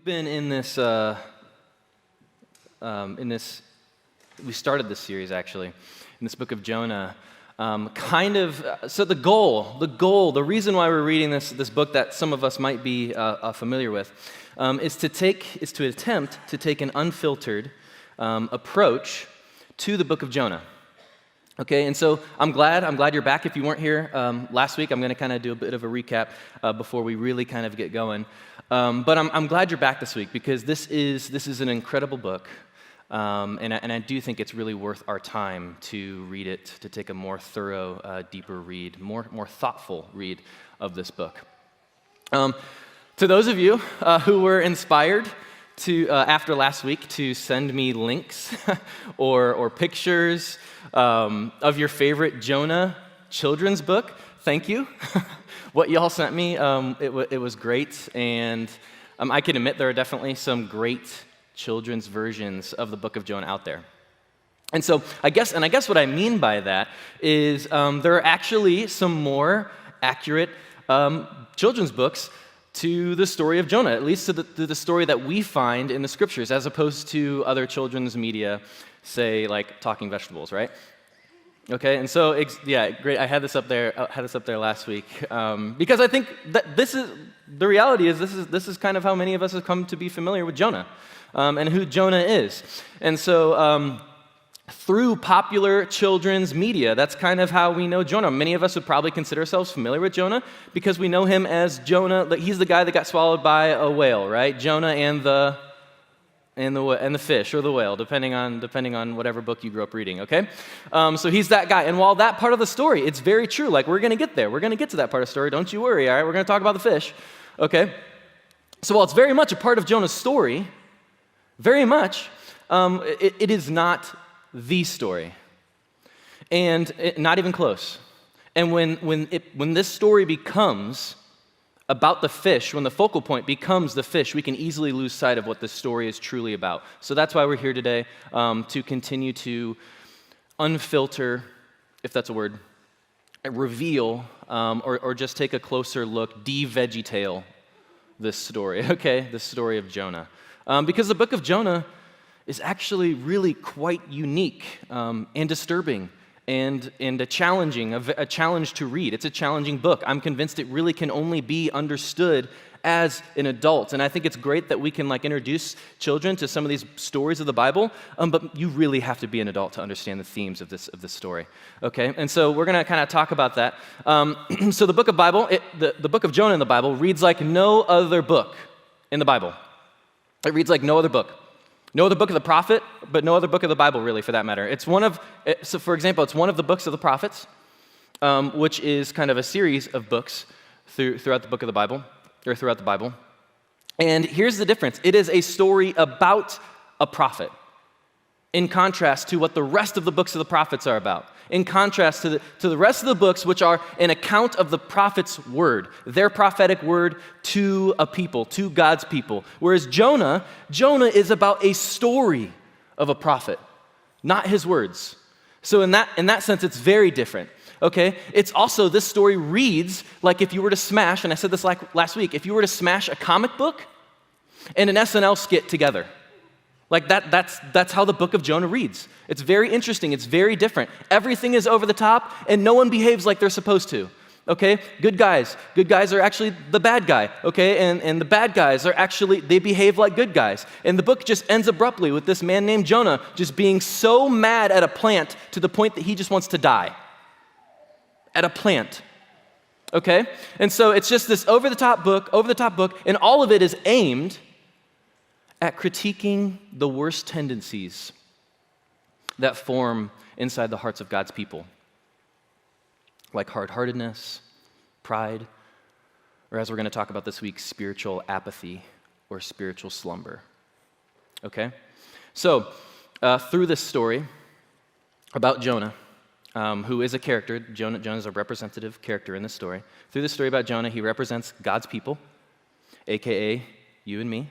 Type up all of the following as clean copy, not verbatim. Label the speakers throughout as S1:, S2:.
S1: We've been in this, we started this series actually, in this book of Jonah. So the reason why we're reading this book that some of us might be familiar with, is to attempt to take an unfiltered approach to the book of Jonah. Okay, and so I'm glad you're back. If you weren't here last week, I'm going to kind of do a bit of a recap before we really kind of get going. But I'm glad you're back this week because this is an incredible book, and I do think it's really worth our time to read it, to take a more thorough, deeper read, more thoughtful read of this book. To those of you who were inspired to after last week to send me links or pictures of your favorite Jonah children's book, thank you. What y'all sent me, it was great, and I can admit there are definitely some great children's versions of the book of Jonah out there. And so I guess what I mean by that is there are actually some more accurate children's books to the story of Jonah, at least to the story that we find in the scriptures, as opposed to other children's media, say like Talking Vegetables, right? Okay, and so great. I had this up there last week because I think that the reality is this is kind of how many of us have come to be familiar with Jonah and who Jonah is, and so through popular children's media, that's kind of how we know Jonah. Many of us would probably consider ourselves familiar with Jonah because we know him as Jonah. He's the guy that got swallowed by a whale, right? Jonah and the fish or the whale, depending on whatever book you grew up reading, okay? So he's that guy. And while that part of the story, it's very true. Like, we're going to get there. We're going to get to that part of the story. Don't you worry, all right? We're going to talk about the fish, okay? So while it's very much a part of Jonah's story, very much, it is not the story. And not even close. And when this story becomes about the fish, when the focal point becomes the fish, we can easily lose sight of what this story is truly about. So that's why we're here today, to continue to unfilter, if that's a word, reveal, or just take a closer look, de-vegetail this story, okay? The story of Jonah. Because the book of Jonah is actually really quite unique and disturbing and a challenge to read. It's a challenging book. I'm convinced it really can only be understood as an adult. And I think it's great that we can introduce children to some of these stories of the Bible, but you really have to be an adult to understand the themes of this story. Okay? And so we're going to kind of talk about that. So the book of Jonah in the Bible reads like no other book in the Bible. It reads like no other book. No other book of the prophet, but no other book of the Bible, really, for that matter. So for example, it's one of the books of the prophets, which is kind of a series of books throughout the book of the Bible, or throughout the Bible. And here's the difference. It is a story about a prophet, in contrast to what the rest of the books of the prophets are about. In contrast to the rest of the books, which are an account of the prophet's word, their prophetic word to a people, to God's people. Whereas Jonah is about a story of a prophet, not his words. So in that sense, it's very different. Okay? It's also, this story reads like if you were to smash, and I said this last week, if you were to smash a comic book and an SNL skit together. Like that's how the book of Jonah reads. It's very interesting. It's very different. Everything is over the top, and no one behaves like they're supposed to. Okay? Good guys are actually the bad guy. Okay? And the bad guys are actually, they behave like good guys. And the book just ends abruptly with this man named Jonah just being so mad at a plant to the point that he just wants to die. At a plant. Okay? And so it's just this over-the-top book, and all of it is aimed at critiquing the worst tendencies that form inside the hearts of God's people, like hard-heartedness, pride, or as we're going to talk about this week, spiritual apathy or spiritual slumber. Okay? So, through this story about Jonah, who is a character, Jonah is a representative character in this story. Through this story about Jonah, he represents God's people, aka you and me.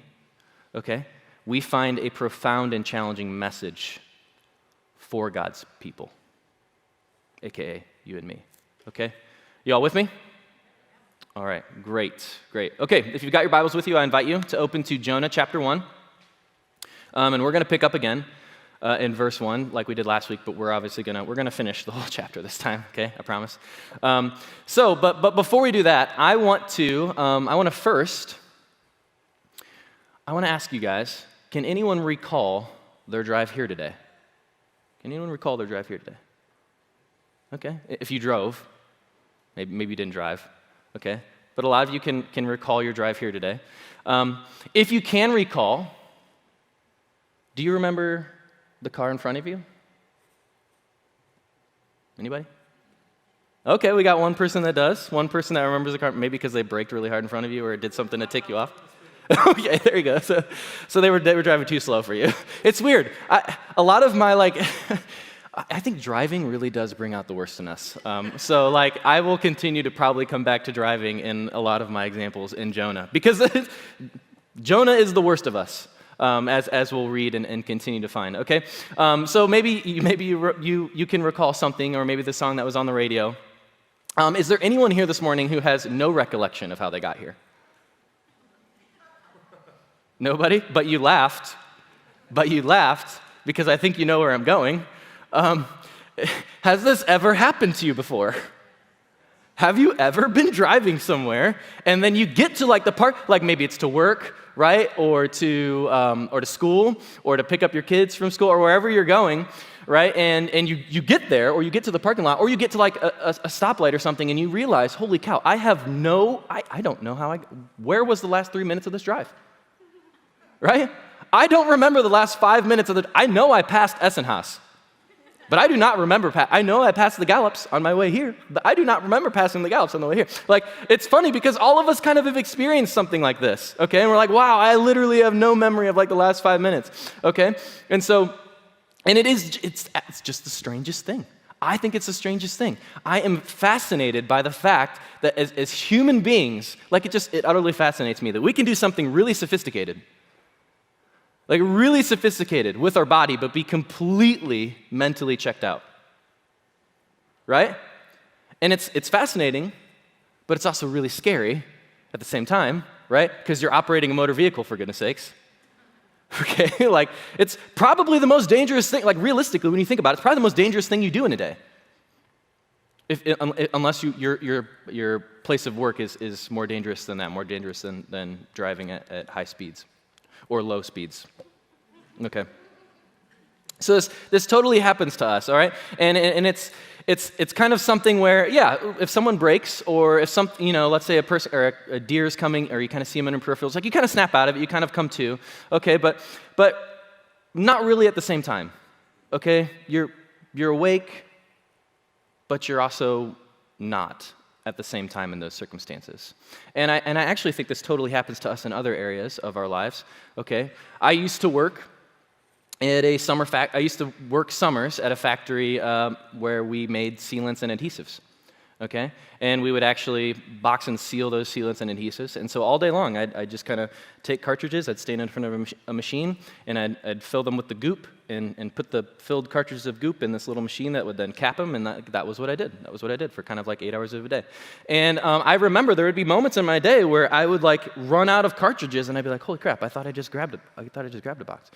S1: Okay? We find a profound and challenging message for God's people, aka you and me. Okay? You all with me? All right, great. Okay, if you've got your Bibles with you, I invite you to open to Jonah chapter 1. And we're going to pick up again in verse 1 like we did last week, but we're obviously going to finish the whole chapter this time, okay? I promise. But before we do that, I want to ask you guys, can anyone recall their drive here today? Can anyone recall their drive here today? Okay, if you drove, maybe you didn't drive. Okay, but a lot of you can recall your drive here today. If you can recall, do you remember the car in front of you? Anybody? Okay, we got one person that does. One person that remembers the car, maybe because they braked really hard in front of you or did something to tick you off. Okay, there you go. So they were driving too slow for you. It's weird. A lot of my I think driving really does bring out the worst in us. I will continue to probably come back to driving in a lot of my examples in Jonah, because Jonah is the worst of us, as we'll read and continue to find. Okay, so maybe you can recall something, or maybe the song that was on the radio. Is there anyone here this morning who has no recollection of how they got here? Nobody? But you laughed because I think you know where I'm going. Has this ever happened to you before? Have you ever been driving somewhere and then you get to the park, maybe it's to work, right, or to school, or to pick up your kids from school, or wherever you're going, right, and you get there, or you get to the parking lot, or you get to a stoplight or something, and you realize, holy cow, I don't know where was the last 3 minutes of this drive, right? I don't remember the last 5 minutes I know I passed Essenhaus. But I do not remember, I know I passed the Gallops on my way here, but I do not remember passing the Gallops on the way here. It's funny because all of us kind of have experienced something like this, okay? And we're like, wow, I literally have no memory of the last 5 minutes, okay? And it's just the strangest thing. I think it's the strangest thing. I am fascinated by the fact that as human beings, it utterly fascinates me that we can do something really sophisticated, really sophisticated with our body, but be completely mentally checked out, right? And it's fascinating, but it's also really scary at the same time, right? Because you're operating a motor vehicle, for goodness sakes. Okay, it's probably the most dangerous thing, realistically, when you think about it, it's probably the most dangerous thing you do in a day. Unless your place of work is more dangerous than that, more dangerous than driving at high speeds. Or low speeds. Okay. So this totally happens to us, all right? And it's kind of something where, if someone breaks, or if let's say a person or a deer's coming, or you kind of see them in your peripherals, you kind of snap out of it, you kind of come to, okay? But not really at the same time, okay? You're awake, but you're also not at the same time in those circumstances. And I actually think this totally happens to us in other areas of our lives, okay? I used to work summers at a factory where we made sealants and adhesives, okay? And we would actually box and seal those sealants and adhesives. And so all day long, I'd just kind of take cartridges, I'd stand in front of a machine, and I'd fill them with the goop, and put the filled cartridges of goop in this little machine that would then cap them, and that was what I did. That was what I did for kind of 8 hours of a day. And I remember there would be moments in my day where I would run out of cartridges, and I'd be like, holy crap, I thought I just grabbed a box.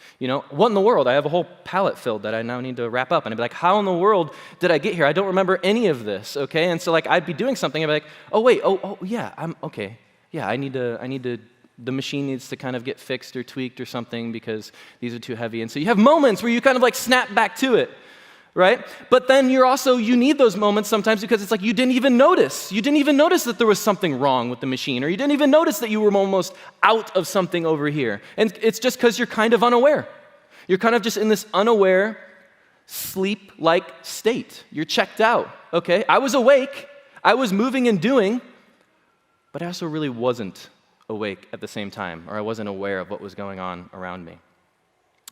S1: What in the world? I have a whole pallet filled that I now need to wrap up. And I'd be like, how in the world did I get here? I don't remember any of this, okay? And so I'd be doing something, I'd be like, oh wait, yeah, I'm okay. Yeah, I need to the machine needs to kind of get fixed or tweaked or something because these are too heavy. And so you have moments where you kind of snap back to it, right? But then you need those moments sometimes because it's you didn't even notice. You didn't even notice that there was something wrong with the machine, or you didn't even notice that you were almost out of something over here. And it's just because you're kind of unaware. You're kind of just in this unaware, sleep-like state. You're checked out, okay? I was awake, I was moving and doing, but I also really wasn't awake at the same time, or I wasn't aware of what was going on around me.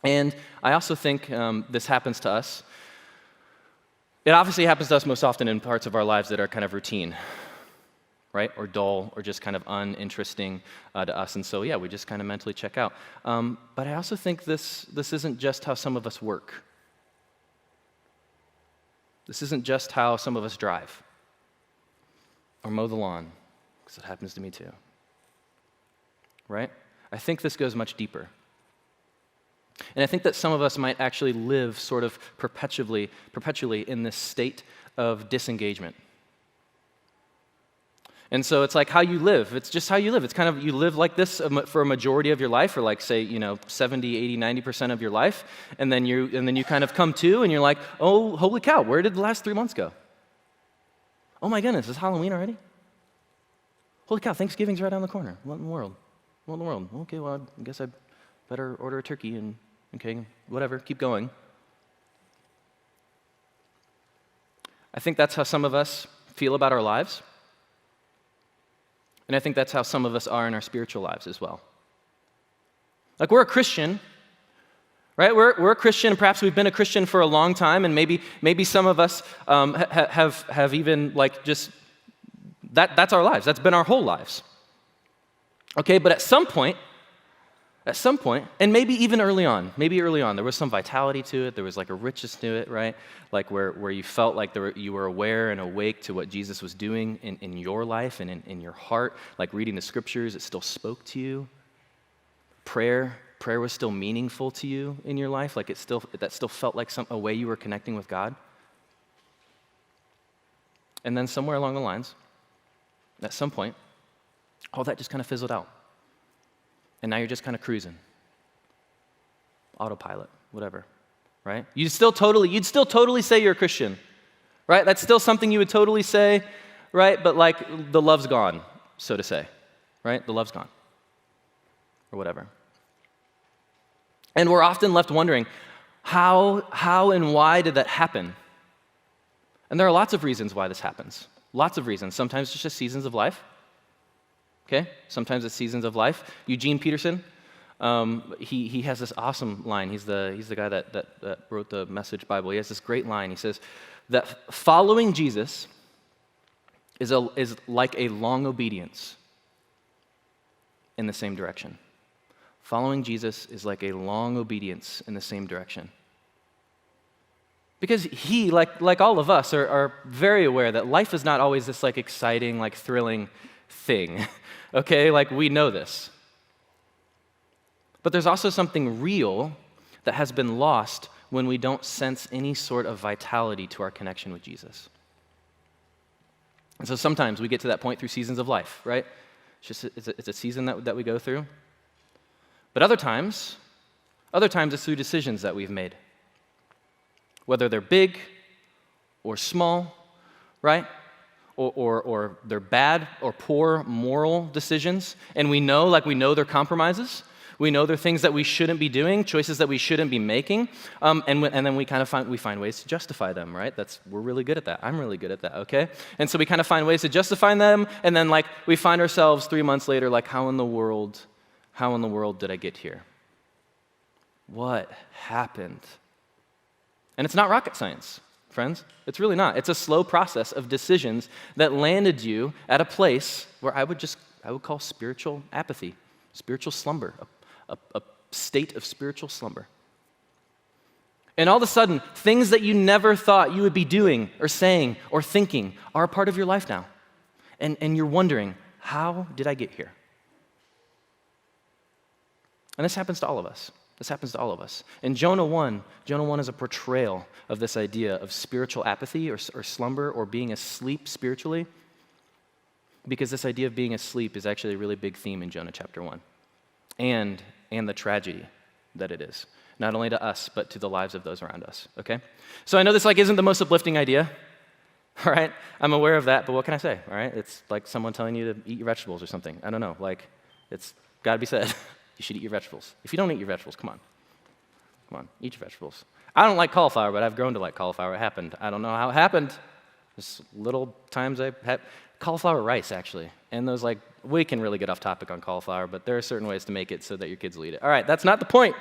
S1: And I also think this happens to us. It obviously happens to us most often in parts of our lives that are kind of routine, right? Or dull, or just kind of uninteresting to us. And so, we just kind of mentally check out. But I also think this isn't just how some of us work. This isn't just how some of us drive, or mow the lawn, because it happens to me too. Right? I think this goes much deeper. And I think that some of us might actually live sort of perpetually in this state of disengagement. And so it's like how you live. It's just how you live. It's kind of, you live like this for a majority of your life, or like say, 70, 80, 90% of your life. And then you kind of come to and you're like, oh, holy cow, where did the last 3 months go? Oh my goodness, it's Halloween already? Holy cow, Thanksgiving's right down the corner. What in the world? What in the world? Okay, well, I guess I better order a turkey and, okay, whatever, keep going. I think that's how some of us feel about our lives. And I think that's how some of us are in our spiritual lives as well. Like, we're a Christian, right? We're a Christian, and perhaps we've been a Christian for a long time, and maybe some of us have even like just, that's our lives. That's been our whole lives. Okay, but at some point, and maybe even early on, there was some vitality to it, there was like a richness to it, right? Like where you felt like you were aware and awake to what Jesus was doing in your life and in your heart, like reading the scriptures, it still spoke to you. Prayer was still meaningful to you in your life, like that still felt like a way you were connecting with God. And then somewhere along the lines, at some point, all that just kind of fizzled out. And now you're just kind of cruising. Autopilot, whatever, right? You'd still totally say you're a Christian, right? That's still something you would totally say, right? But like the love's gone, so to say, right? The love's gone, or whatever. And we're often left wondering, how and why did that happen? And there are lots of reasons why this happens. Lots of reasons. Sometimes it's just seasons of life. Okay? Sometimes it's seasons of life. Eugene Peterson, he has this awesome line. He's the guy that wrote the Message Bible. He has this great line. He says that following Jesus is like a long obedience in the same direction. Following Jesus is like a long obedience in the same direction. Because he, like all of us, are very aware that life is not always this like exciting, like thrilling thing. Okay, like we know this. But there's also something real that has been lost when we don't sense any sort of vitality to our connection with Jesus. And so sometimes we get to that point through seasons of life, right? It's a season that we go through. But other times it's through decisions that we've made. Whether they're big or small, right? Or they're bad or poor moral decisions, and we know they're compromises. We know they're things that we shouldn't be doing, choices that we shouldn't be making, and then we kind of find ways to justify them, right? We're really good at that. I'm really good at that, okay? And so we kind of find ways to justify them, and then like we find ourselves 3 months later, like how in the world did I get here? What happened? And it's not rocket science, friends. It's really not. It's a slow process of decisions that landed you at a place where I would call spiritual apathy, spiritual slumber, a state of spiritual slumber. And all of a sudden, things that you never thought you would be doing or saying or thinking are a part of your life now. And you're wondering, how did I get here? And this happens to all of us. And Jonah 1 is a portrayal of this idea of spiritual apathy or slumber or being asleep spiritually, because this idea of being asleep is actually a really big theme in Jonah chapter 1, and the tragedy that it is, not only to us, but to the lives of those around us, okay? So I know this isn't the most uplifting idea, all right? I'm aware of that, but what can I say, all right? It's like someone telling you to eat your vegetables or something. I don't know, it's got to be said. You should eat your vegetables. If you don't eat your vegetables, come on, eat your vegetables. I don't like cauliflower, but I've grown to like cauliflower. It happened. I don't know how it happened. Just little times I had cauliflower rice, actually. And those we can really get off topic on cauliflower, but there are certain ways to make it so that your kids will eat it. All right, that's not the point.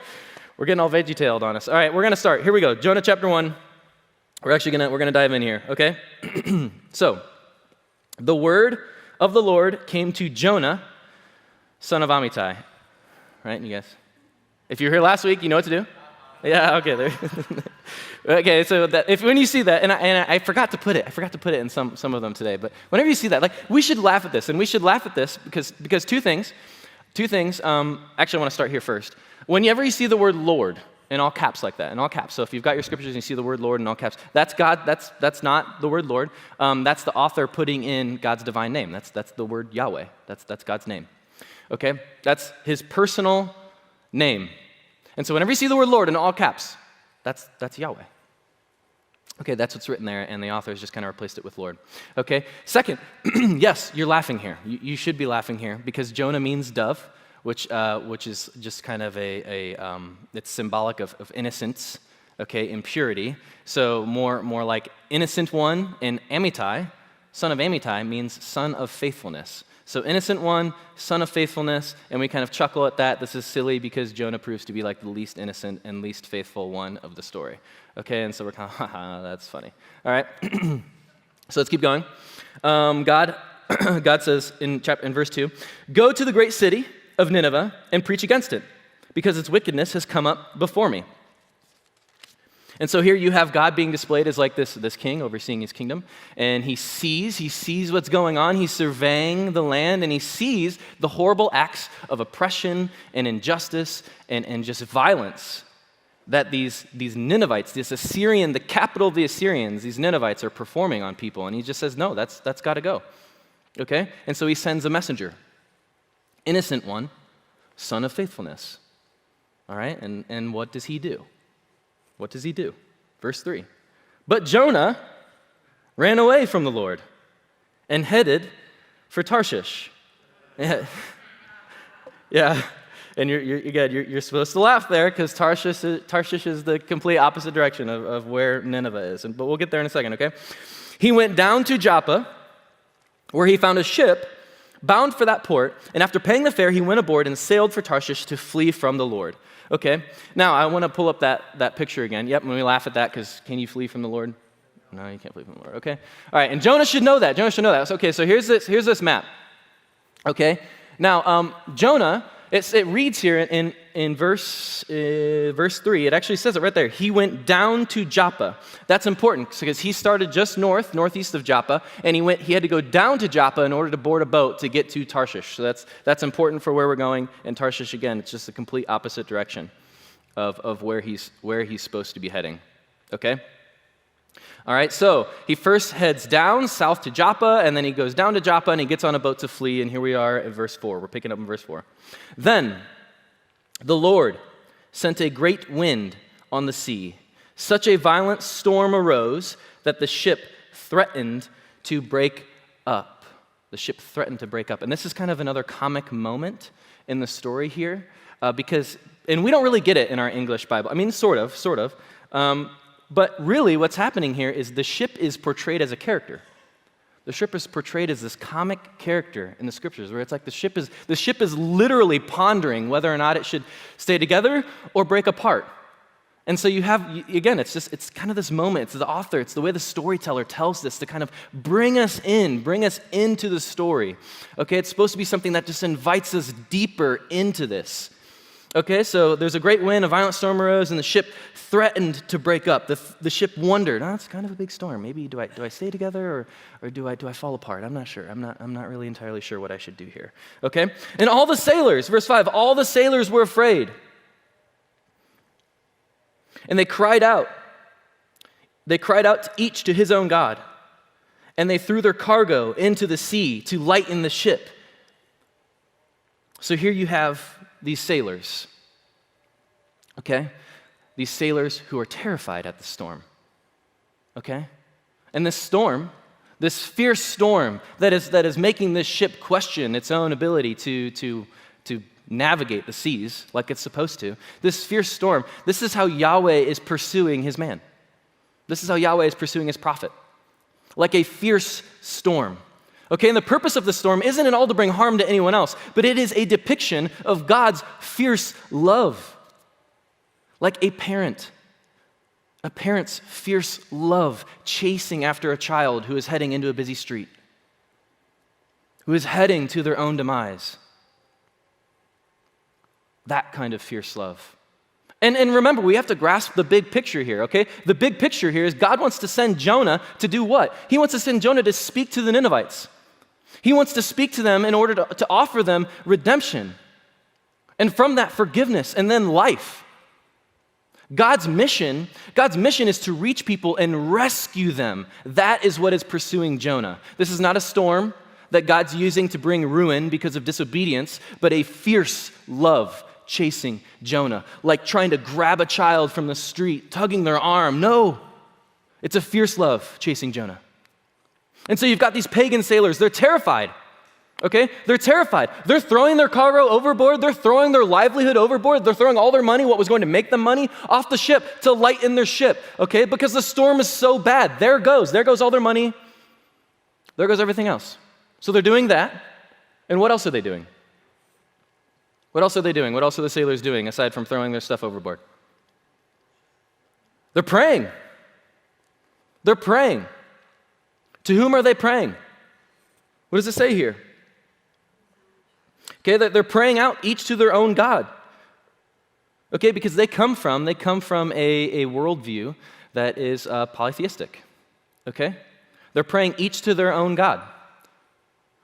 S1: We're getting all veggie-tailed on us. All right, we're going to start. Here we go. Jonah chapter 1. We're going to dive in here, okay? So, the word of the Lord came to Jonah, son of Amittai. Right, you guys? If you were here last week, you know what to do. Yeah, okay. There. Okay, so if when you see that, and I forgot to put it in some of them today, but whenever you see that, like, we should laugh at this, and we should laugh at this because two things. Actually, I want to start here first. Whenever you see the word Lord in all caps like that, in all caps. So if you've got your scriptures and you see the word Lord in all caps, that's God. That's not the word Lord. That's the author putting in God's divine name. That's the word Yahweh. That's God's name. Okay, that's his personal name. And so whenever you see the word Lord in all caps, that's Yahweh. Okay, that's what's written there, and the author has just kind of replaced it with Lord. Okay, second, yes, you're laughing here. You should be laughing here because Jonah means dove, which is just kind of it's symbolic of innocence, okay, impurity. So more like innocent one, and Amittai, son of Amittai, means son of faithfulness. So innocent one, son of faithfulness, and we kind of chuckle at that. This is silly because Jonah proves to be like the least innocent and least faithful one of the story. Okay, and so we're kind of, haha, that's funny. All right, so let's keep going. God says in verse 2, "Go to the great city of Nineveh and preach against it, because its wickedness has come up before me." And so here you have God being displayed as like this king overseeing his kingdom, and he sees what's going on. He's surveying the land, and he sees the horrible acts of oppression and injustice and just violence that these Ninevites, this Assyrian, the capital of the Assyrians, these Ninevites are performing on people. And he just says, no, that's got to go. Okay? And so he sends a messenger, innocent one, son of faithfulness. All right? And what does he do? What does he do? Verse 3. "But Jonah ran away from the Lord and headed for Tarshish." Yeah. And you're supposed to laugh there because Tarshish is the complete opposite direction of where Nineveh is. But we'll get there in a second, okay? "He went down to Joppa, where he found a ship bound for that port, and after paying the fare, he went aboard and sailed for Tarshish to flee from the Lord." Okay, now I want to pull up that picture again. Yep, when we laugh at that, because can you flee from the Lord? No, you can't flee from the Lord, okay? All right, and Jonah should know that. Okay, so here's this map. Okay, now Jonah, it reads here in verse 3, it actually says it right there. He went down to Joppa. That's important because he started just northeast of Joppa, and he had to go down to Joppa in order to board a boat to get to Tarshish. So that's important for where we're going. And Tarshish, again, it's just the complete opposite direction of where he's supposed to be heading. Okay? All right, so he first heads down south to Joppa, and then he goes down to Joppa, and he gets on a boat to flee, and here we are at verse 4. We're picking up in verse 4. "Then the Lord sent a great wind on the sea. Such a violent storm arose that the ship threatened to break up." The ship threatened to break up. And this is kind of another comic moment in the story here, because we don't really get it in our English Bible. I mean, sort of. But really what's happening here is the ship is portrayed as a character. The ship is portrayed as this comic character in the scriptures where it's like the ship is literally pondering whether or not it should stay together or break apart. And so you have, again, it's kind of this moment. It's the author, it's the way the storyteller tells this to kind of bring us into the story. Okay, it's supposed to be something that just invites us deeper into this. Okay, so there's a great wind, a violent storm arose, and the ship threatened to break up. The ship wondered, it's kind of a big storm. Maybe do I stay together or do I fall apart? I'm not sure. I'm not really entirely sure what I should do here. Okay? And all the sailors, verse 5, all the sailors were afraid. And they cried out. They cried out each to his own God. And they threw their cargo into the sea to lighten the ship. So here you have these sailors, okay? These sailors who are terrified at the storm, okay? And this storm, this fierce storm that is making this ship question its own ability to navigate the seas like it's supposed to, this fierce storm, this is how Yahweh is pursuing his man. This is how Yahweh is pursuing his prophet, like a fierce storm. Okay, and the purpose of the storm isn't at all to bring harm to anyone else, but it is a depiction of God's fierce love. Like a parent's fierce love chasing after a child who is heading into a busy street, who is heading to their own demise. That kind of fierce love. And remember, we have to grasp the big picture here, okay? The big picture here is God wants to send Jonah to do what? He wants to send Jonah to speak to the Ninevites. He wants to speak to them in order to offer them redemption. And from that, forgiveness and then life. God's mission is to reach people and rescue them. That is what is pursuing Jonah. This is not a storm that God's using to bring ruin because of disobedience, but a fierce love chasing Jonah, like trying to grab a child from the street, tugging their arm. No, it's a fierce love chasing Jonah. And so you've got these pagan sailors. They're terrified. Okay? They're terrified. They're throwing their cargo overboard. They're throwing their livelihood overboard. They're throwing all their money, what was going to make them money, off the ship to lighten their ship. Okay? Because the storm is so bad. There goes all their money. There goes everything else. So they're doing that. And what else are they doing? What else are they doing? What else are the sailors doing aside from throwing their stuff overboard? They're praying. They're praying. To whom are they praying? What does it say here? Okay, they're praying out each to their own God. Okay, because they come from a worldview that is polytheistic. Okay? They're praying each to their own God.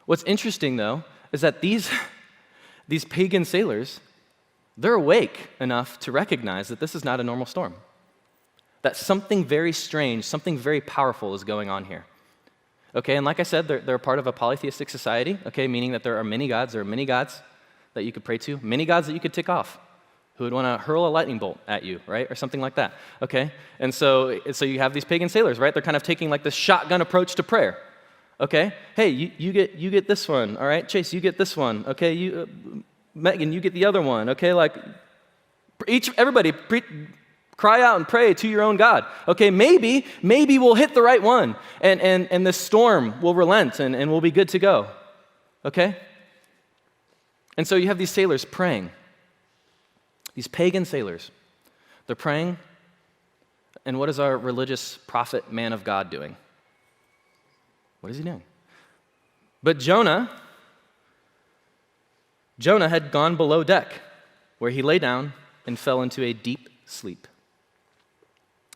S1: What's interesting, though, is that these pagan sailors, they're awake enough to recognize that this is not a normal storm. That something very strange, something very powerful is going on here. Okay, and like I said, they're part of a polytheistic society, okay, meaning that there are many gods. There are many gods that you could pray to, many gods that you could tick off, who would want to hurl a lightning bolt at you, right, or something like that, okay? And so you have these pagan sailors, right? They're kind of taking like this shotgun approach to prayer, okay? Hey, you get this one, all right? Chase, you get this one, okay? Megan, you get the other one, okay? Like, everybody cry out and pray to your own God. Okay, maybe we'll hit the right one, and the storm will relent, and we'll be good to go. Okay? And so you have these sailors praying. These pagan sailors. They're praying, and what is our religious prophet, man of God, doing? What is he doing? But Jonah had gone below deck, where he lay down and fell into a deep sleep.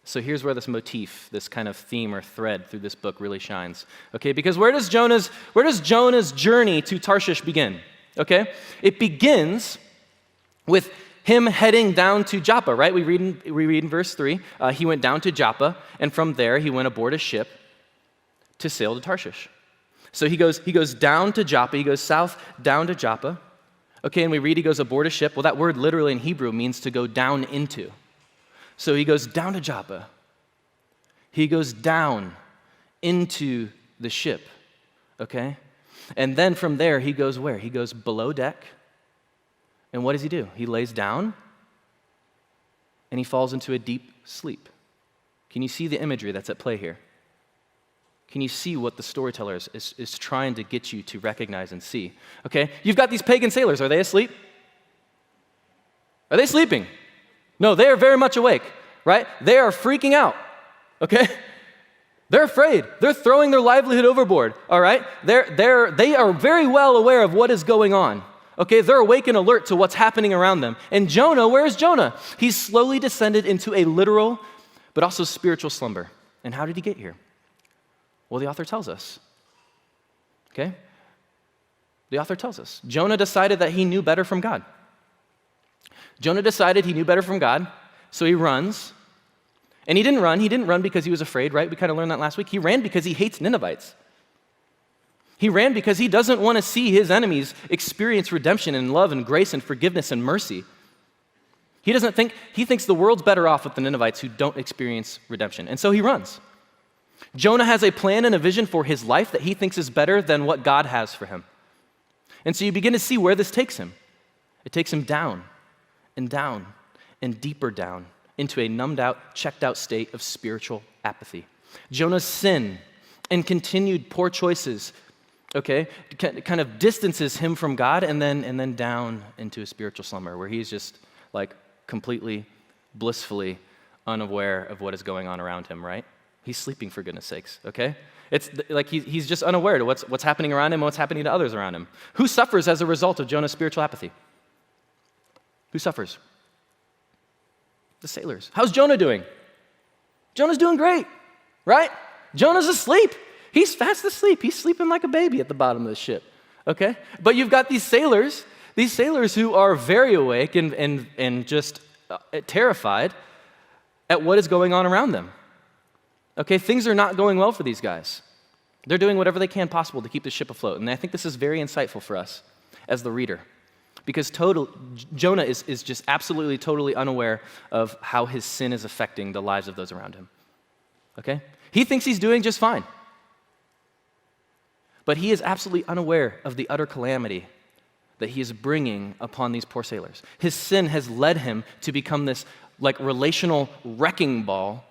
S1: So here's where this motif, this kind of theme or thread through this book really shines. Okay, because where does Jonah's journey to Tarshish begin? Okay? It begins with him heading down to Joppa, right? We read in verse 3, he went down to Joppa, and from there he went aboard a ship to sail to Tarshish. So he goes down to Joppa, he goes south down to Joppa. Okay, and we read he goes aboard a ship. Well, that word literally in Hebrew means to go down into. So he goes down to Joppa. He goes down into the ship, okay? And then from there, he goes where? He goes below deck. And what does he do? He lays down, and he falls into a deep sleep. Can you see the imagery that's at play here? Can you see what the storyteller is trying to get you to recognize and see? Okay, you've got these pagan sailors. Are they asleep? Are they sleeping? No, they are very much awake, right? They are freaking out, okay? They're afraid. They're throwing their livelihood overboard, all right? They are very well aware of what is going on, okay? They're awake and alert to what's happening around them. And Jonah, where is Jonah? He's slowly descended into a literal but also spiritual slumber. And how did he get here? Well, the author tells us, okay? The author tells us. Jonah decided that he knew better from God. Jonah decided he knew better from God, so he runs. And he didn't run because he was afraid, right? We kind of learned that last week. He ran because he hates Ninevites. He ran because he doesn't want to see his enemies experience redemption and love and grace and forgiveness and mercy. He thinks the world's better off with the Ninevites who don't experience redemption. And so he runs. Jonah has a plan and a vision for his life that he thinks is better than what God has for him. And so you begin to see where this takes him. It takes him down and down and deeper down into a numbed out, checked out state of spiritual apathy. Jonah's sin and continued poor choices, okay, kind of distances him from God and then down into a spiritual slumber where he's just like completely blissfully unaware of what is going on around him, right? He's sleeping, for goodness sakes, okay? It's like he's just unaware to what's happening around him and what's happening to others around him. Who suffers as a result of Jonah's spiritual apathy? Who suffers? the sailors. How's Jonah doing? Jonah's doing great, right? Jonah's asleep. He's fast asleep. He's sleeping like a baby at the bottom of the ship, okay? But you've got these sailors who are very awake and just terrified at what is going on around them. Okay, things are not going well for these guys. They're doing whatever they can possible to keep the ship afloat. And I think this is very insightful for us as the reader. Because Jonah is just absolutely, totally unaware of how his sin is affecting the lives of those around him. Okay? He thinks he's doing just fine. But he is absolutely unaware of the utter calamity that he is bringing upon these poor sailors. His sin has led him to become this like relational wrecking ball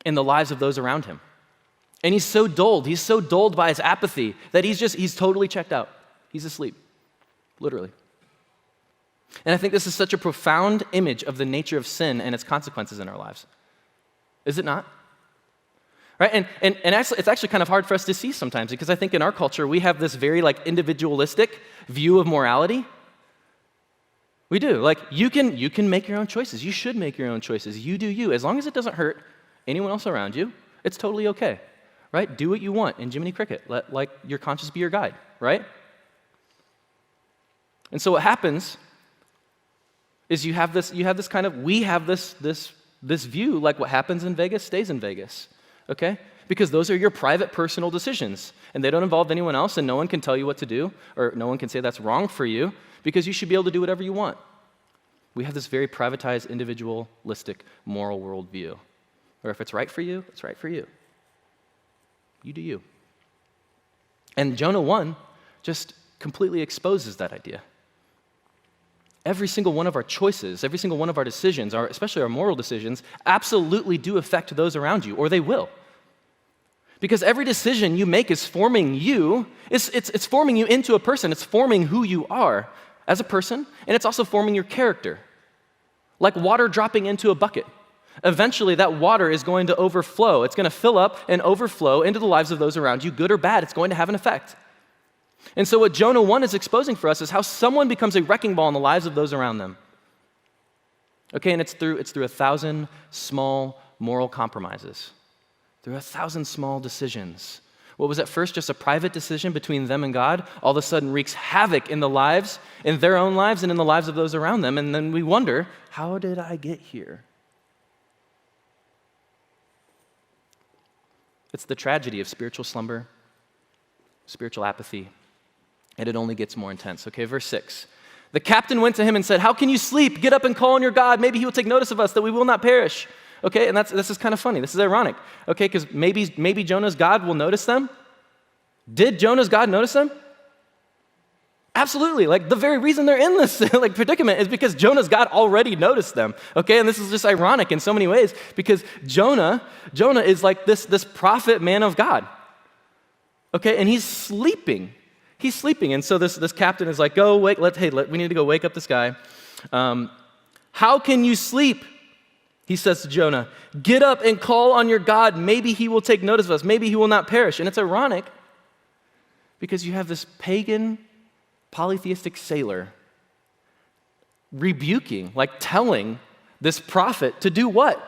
S1: in the lives of those around him. And he's so dulled by his apathy that he's totally checked out. He's asleep, literally. And I think this is such a profound image of the nature of sin and its consequences in our lives. Is it not? Right? And actually, it's actually kind of hard for us to see sometimes, because I think in our culture we have this very like individualistic view of morality. We do. Like you can make your own choices. You should make your own choices. You do you. As long as it doesn't hurt anyone else around you, it's totally okay. Right? Do what you want in Jiminy Cricket. Let like your conscience be your guide, right? And so what happens is we have this view, like what happens in Vegas stays in Vegas, okay? Because those are your private personal decisions, and they don't involve anyone else, and no one can tell you what to do, or no one can say that's wrong for you, because you should be able to do whatever you want. We have this very privatized, individualistic, moral worldview, where if it's right for you, it's right for you. You do you. And Jonah 1 just completely exposes that idea. Every single one of our choices, every single one of our decisions, especially our moral decisions, absolutely do affect those around you, or they will. Because every decision you make is forming you, it's forming you into a person, it's forming who you are as a person, and it's also forming your character. Like water dropping into a bucket. Eventually, that water is going to overflow. It's going to fill up and overflow into the lives of those around you, good or bad. It's going to have an effect. And so what Jonah 1 is exposing for us is how someone becomes a wrecking ball in the lives of those around them. Okay, and it's through 1,000 small moral compromises, through 1,000 small decisions. What was at first just a private decision between them and God, all of a sudden wreaks havoc in their own lives and in the lives of those around them. And then we wonder, how did I get here? It's the tragedy of spiritual slumber, spiritual apathy, and it only gets more intense. Okay, verse 6. The captain went to him and said, "How can you sleep? Get up and call on your God. Maybe he will take notice of us, that we will not perish." Okay, and this is kind of funny. This is ironic. Okay, because maybe Jonah's God will notice them. Did Jonah's God notice them? Absolutely. Like the very reason they're in this like predicament is because Jonah's God already noticed them. Okay, and this is just ironic in so many ways, because Jonah is like this prophet man of God. Okay, and he's sleeping. He's sleeping, and so this captain is like, "Go wake. We need to go wake up this guy." How can you sleep? He says to Jonah, "Get up and call on your God. Maybe he will take notice of us. Maybe he will not perish." And it's ironic because you have this pagan, polytheistic sailor rebuking, like telling this prophet to do what?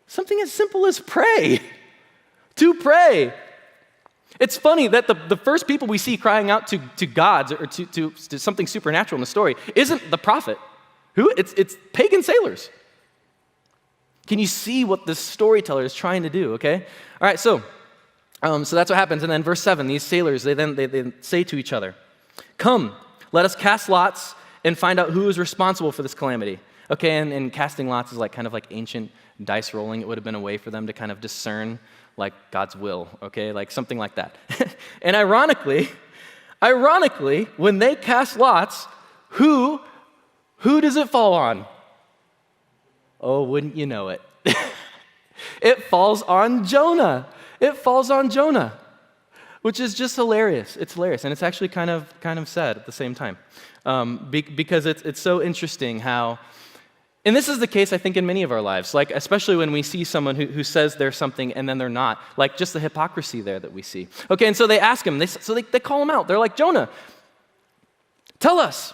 S1: Something as simple as pray. To pray. It's funny that the first people we see crying out to gods or to something supernatural in the story isn't the prophet. Who? It's pagan sailors. Can you see what this storyteller is trying to do, okay? All right, so that's what happens. And then verse 7, these sailors, they say to each other, "Come, let us cast lots and find out who is responsible for this calamity." Okay, and casting lots is like kind of like ancient dice rolling. It would have been a way for them to kind of discern like God's will, okay, like something like that. And ironically, when they cast lots, who does it fall on? Oh, wouldn't you know it? It falls on Jonah. It falls on Jonah, which is just hilarious. It's hilarious, and it's actually kind of sad at the same time, because it's so interesting how. And this is the case, I think, in many of our lives, like especially when we see someone who says they're something and then they're not, like just the hypocrisy there that we see. Okay, and so they ask him, they call him out. They're like, "Jonah, tell us,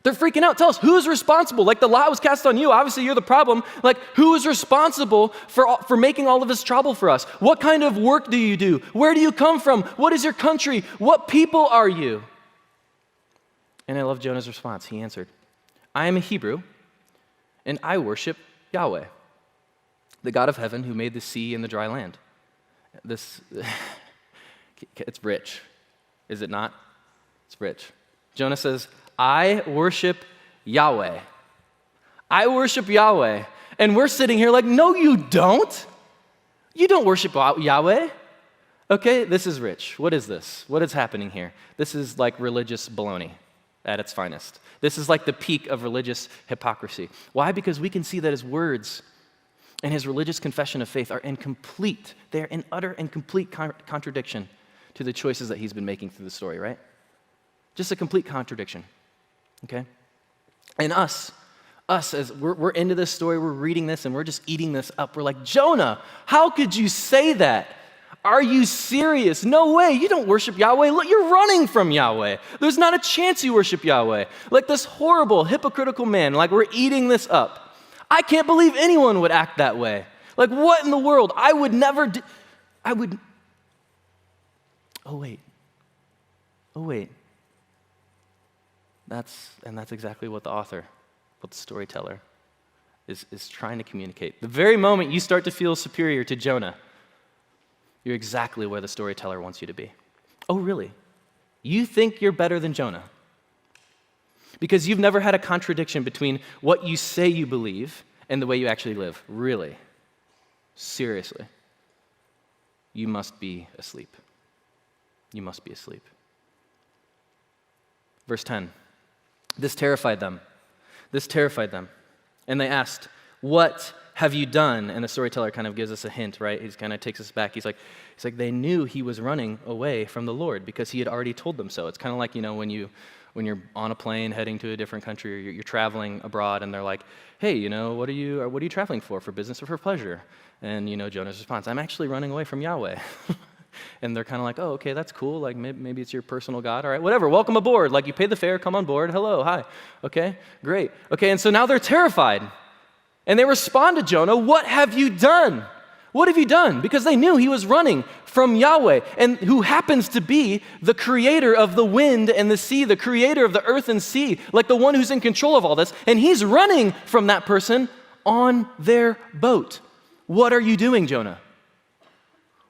S1: They're freaking out. Tell us, who's responsible? Like, the lot was cast on you. Obviously, you're the problem. Like, who is responsible for making all of this trouble for us? What kind of work do you do? Where do you come from? What is your country? What people are you? And I love Jonah's response. He answered, I am a Hebrew, and I worship Yahweh, the God of heaven who made the sea and the dry land. It's rich, is it not? It's rich. Jonah says, I worship Yahweh. I worship Yahweh. And we're sitting here like, no, you don't. You don't worship Yahweh. Okay, this is rich. What is this? What is happening here? This is like religious baloney at its finest. This is like the peak of religious hypocrisy. Why? Because we can see that his words and his religious confession of faith are incomplete. They are in utter and complete contradiction to the choices that he's been making through the story, right? Just a complete contradiction, okay? And us as we're into this story, we're reading this, and we're just eating this up. We're like, Jonah, how could you say that? Are you serious? No way. You don't worship Yahweh. Look, you're running from Yahweh. There's not a chance you worship Yahweh. Like this horrible, hypocritical man, like we're eating this up. I can't believe anyone would act that way. Like, what in the world? I would never do. Oh, wait. That's exactly what the author, what the storyteller is trying to communicate. The very moment you start to feel superior to Jonah, you're exactly where the storyteller wants you to be. Oh, really? You think you're better than Jonah? Because you've never had a contradiction between what you say you believe and the way you actually live. Really? Seriously? You must be asleep. You must be asleep. Verse 10. This terrified them. And they asked, what have you done? And the storyteller kind of gives us a hint, right? He kind of takes us back. He's like, they knew he was running away from the Lord because he had already told them so. It's kind of like, when you're on a plane heading to a different country, or you're traveling abroad, and they're like, hey, what are you traveling for business or for pleasure? And Jonah's response, I'm actually running away from Yahweh. And they're kind of like, oh, okay, that's cool. Like, maybe it's your personal God. All right, whatever, welcome aboard. Like, you paid the fare, come on board. Hello, hi. Okay, great. Okay, and so now they're terrified. And they respond to Jonah, what have you done? What have you done? Because they knew he was running from Yahweh, and who happens to be the creator of the wind and the sea, the creator of the earth and sea, like the one who's in control of all this. And he's running from that person on their boat. What are you doing, Jonah?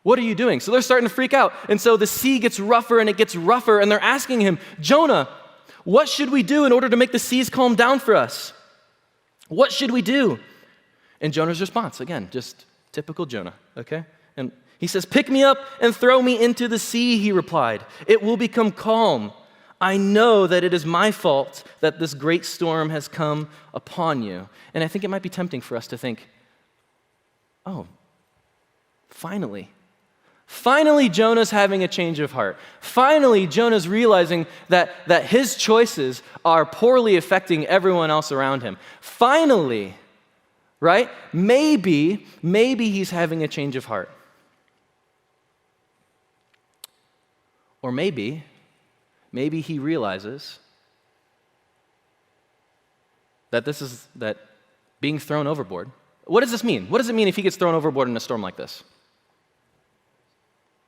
S1: What are you doing? So they're starting to freak out. And so the sea gets rougher and it gets rougher, and they're asking him, Jonah, what should we do in order to make the seas calm down for us? What should we do? And Jonah's response, again, just typical Jonah, okay? And he says, pick me up and throw me into the sea, he replied. It will become calm. I know that it is my fault that this great storm has come upon you. And I think it might be tempting for us to think, oh, finally, Jonah's having a change of heart. Finally, Jonah's realizing that his choices are poorly affecting everyone else around him. Finally, right? Maybe he's having a change of heart. Or maybe he realizes that being thrown overboard. What does this mean? What does it mean if he gets thrown overboard in a storm like this?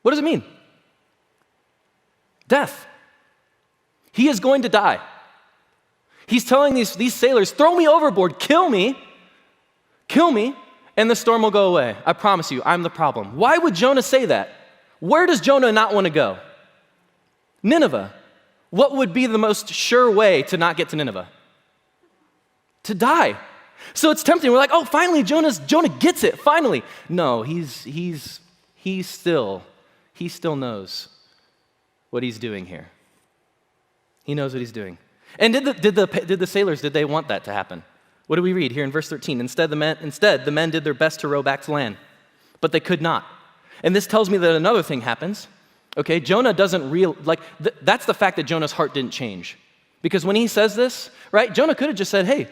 S1: What does it mean? Death. He is going to die. He's telling these sailors, throw me overboard, kill me, and the storm will go away. I promise you, I'm the problem. Why would Jonah say that? Where does Jonah not want to go? Nineveh. What would be the most sure way to not get to Nineveh? To die. So it's tempting. We're like, oh, finally, Jonah gets it. Finally. No, he still knows what he's doing here. He knows what he's doing. And did the sailors, did they want that to happen? What do we read here in verse 13? Instead, the men did their best to row back to land, but they could not. And this tells me that another thing happens. Okay, Jonah doesn't that's the fact that Jonah's heart didn't change. Because when he says this, right, Jonah could have just said, hey,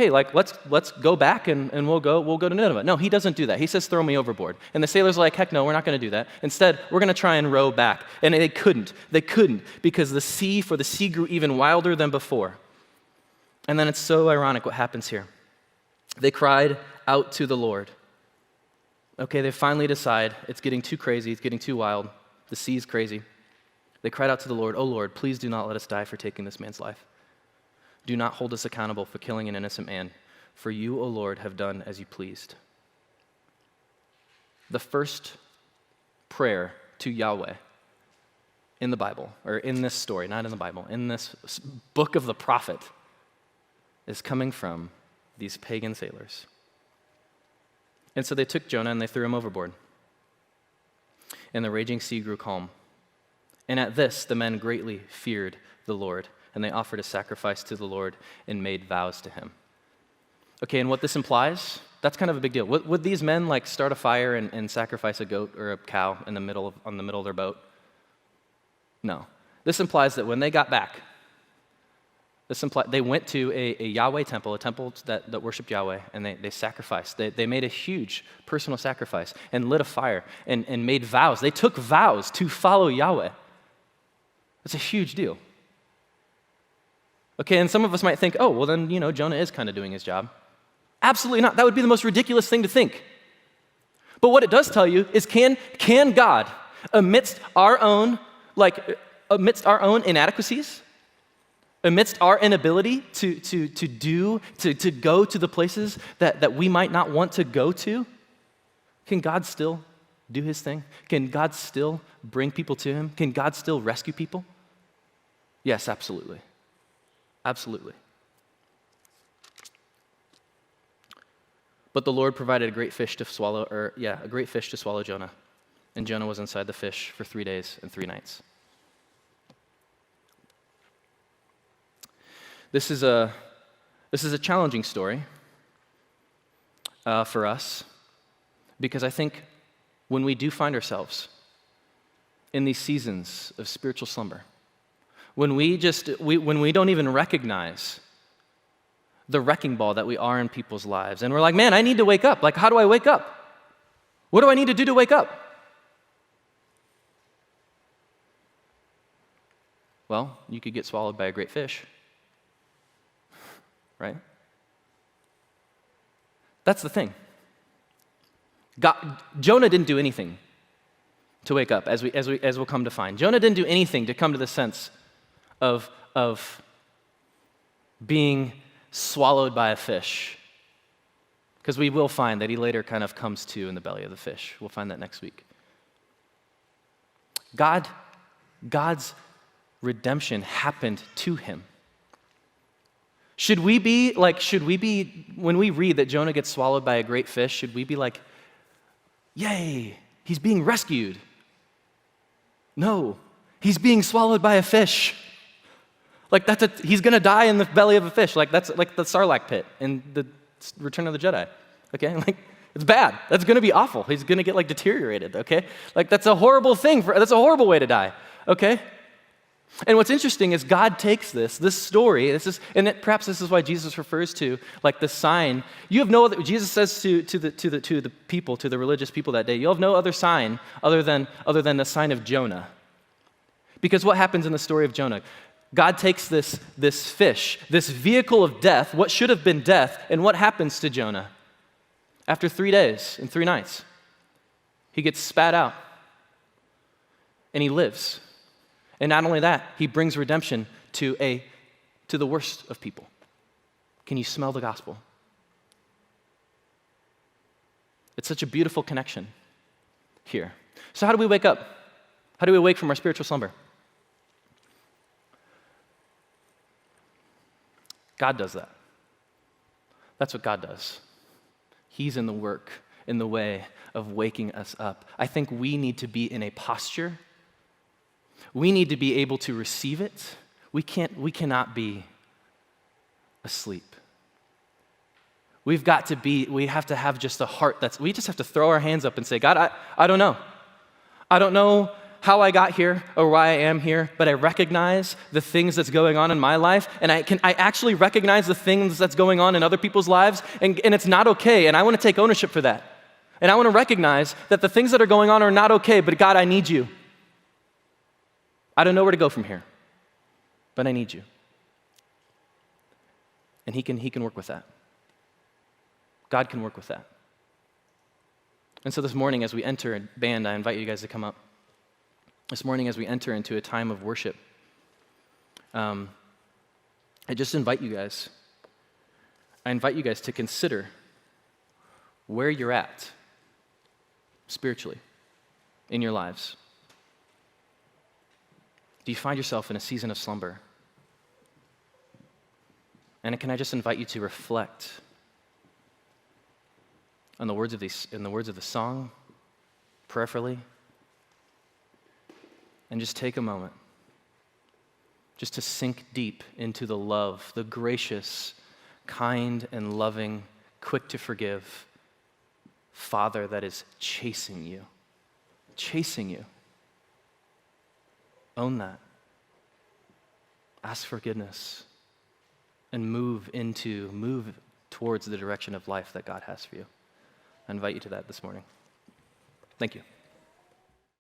S1: like, let's go back and we'll go to Nineveh. No, he doesn't do that. He says, throw me overboard. And the sailors are like, heck no, we're not going to do that. Instead, we're going to try and row back. And they couldn't because the sea grew even wilder than before. And then it's so ironic what happens here. They cried out to the Lord. Okay, they finally decide it's getting too crazy, it's getting too wild, the sea's crazy. They cried out to the Lord, "Oh Lord, please do not let us die for taking this man's life. Do not hold us accountable for killing an innocent man, for you, O Lord, have done as you pleased." The first prayer to Yahweh in the Bible, or in this story, not in the Bible, in this book of the prophet, is coming from these pagan sailors. And so they took Jonah and they threw him overboard. And the raging sea grew calm. And at this, the men greatly feared the Lord, and they offered a sacrifice to the Lord and made vows to him. Okay, and what this implies, that's kind of a big deal. Would these men like start a fire and sacrifice a goat or a cow on the middle of their boat? No. This implies that when they got back, they went to a Yahweh temple, a temple that worshiped Yahweh, and they sacrificed. They made a huge personal sacrifice and lit a fire and made vows. They took vows to follow Yahweh. That's a huge deal. Okay, and some of us might think, oh, well then, Jonah is kind of doing his job. Absolutely not. That would be the most ridiculous thing to think. But what it does tell you is can God, amidst our own inadequacies, amidst our inability to go to the places that we might not want to go to, can God still do his thing? Can God still bring people to him? Can God still rescue people? Yes, absolutely. Absolutely. But the Lord provided a great fish to swallow Jonah. And Jonah was inside the fish for 3 days and 3 nights. This is a challenging story for us, because I think when we do find ourselves in these seasons of spiritual slumber, when we don't even recognize the wrecking ball that we are in people's lives, and we're like, man, I need to wake up. Like, how do I wake up? What do I need to do to wake up? Well, you could get swallowed by a great fish. Right? That's the thing. Jonah didn't do anything to wake up, as we'll come to find. Jonah didn't do anything to come to the sense of being swallowed by a fish, because we will find that he later kind of comes to in the belly of the fish. We'll find that next week. God's redemption happened to him. Should we be, when we read that Jonah gets swallowed by a great fish, should we be like, yay, he's being rescued? No, he's being swallowed by a fish. He's gonna die in the belly of a fish. That's like the Sarlacc pit in the Return of the Jedi. Okay, it's bad. That's gonna be awful. He's gonna get deteriorated. Okay, that's a horrible thing. That's a horrible way to die. Okay. And what's interesting is God takes this story, perhaps this is why Jesus refers to the sign. You have no other. Jesus says to the people, to the religious people that day, you have no other sign other than the sign of Jonah. Because what happens in the story of Jonah? God takes this fish, this vehicle of death, what should have been death, and what happens to Jonah? After 3 days and 3 nights, he gets spat out, and he lives. And not only that, he brings redemption to the worst of people. Can you smell the gospel? It's such a beautiful connection here. So how do we wake up? How do we wake from our spiritual slumber? God does that. That's what God does. He's in the work, in the way of waking us up. I think we need to be in a posture. We need to be able to receive it. We cannot be asleep. We have to have just a heart we just have to throw our hands up and say, God, I don't know. I don't know how I got here or why I am here, but I recognize the things that's going on in my life, and I actually recognize the things that's going on in other people's lives, and it's not okay, and I want to take ownership for that. And I want to recognize that the things that are going on are not okay, but God, I need you. I don't know where to go from here, but I need you. And he can work with that. God can work with that. And so this morning as we enter, band, I invite you guys to come up. This morning as we enter into a time of worship, I just invite you guys. I invite you guys to consider where you're at spiritually in your lives. Do you find yourself in a season of slumber? And can I just invite you to reflect on the words of the song, prayerfully, and just take a moment just to sink deep into the love, the gracious, kind and loving, quick to forgive Father that is chasing you. Chasing you. Own that. Ask forgiveness. And move towards the direction of life that God has for you. I invite you to that this morning. Thank you.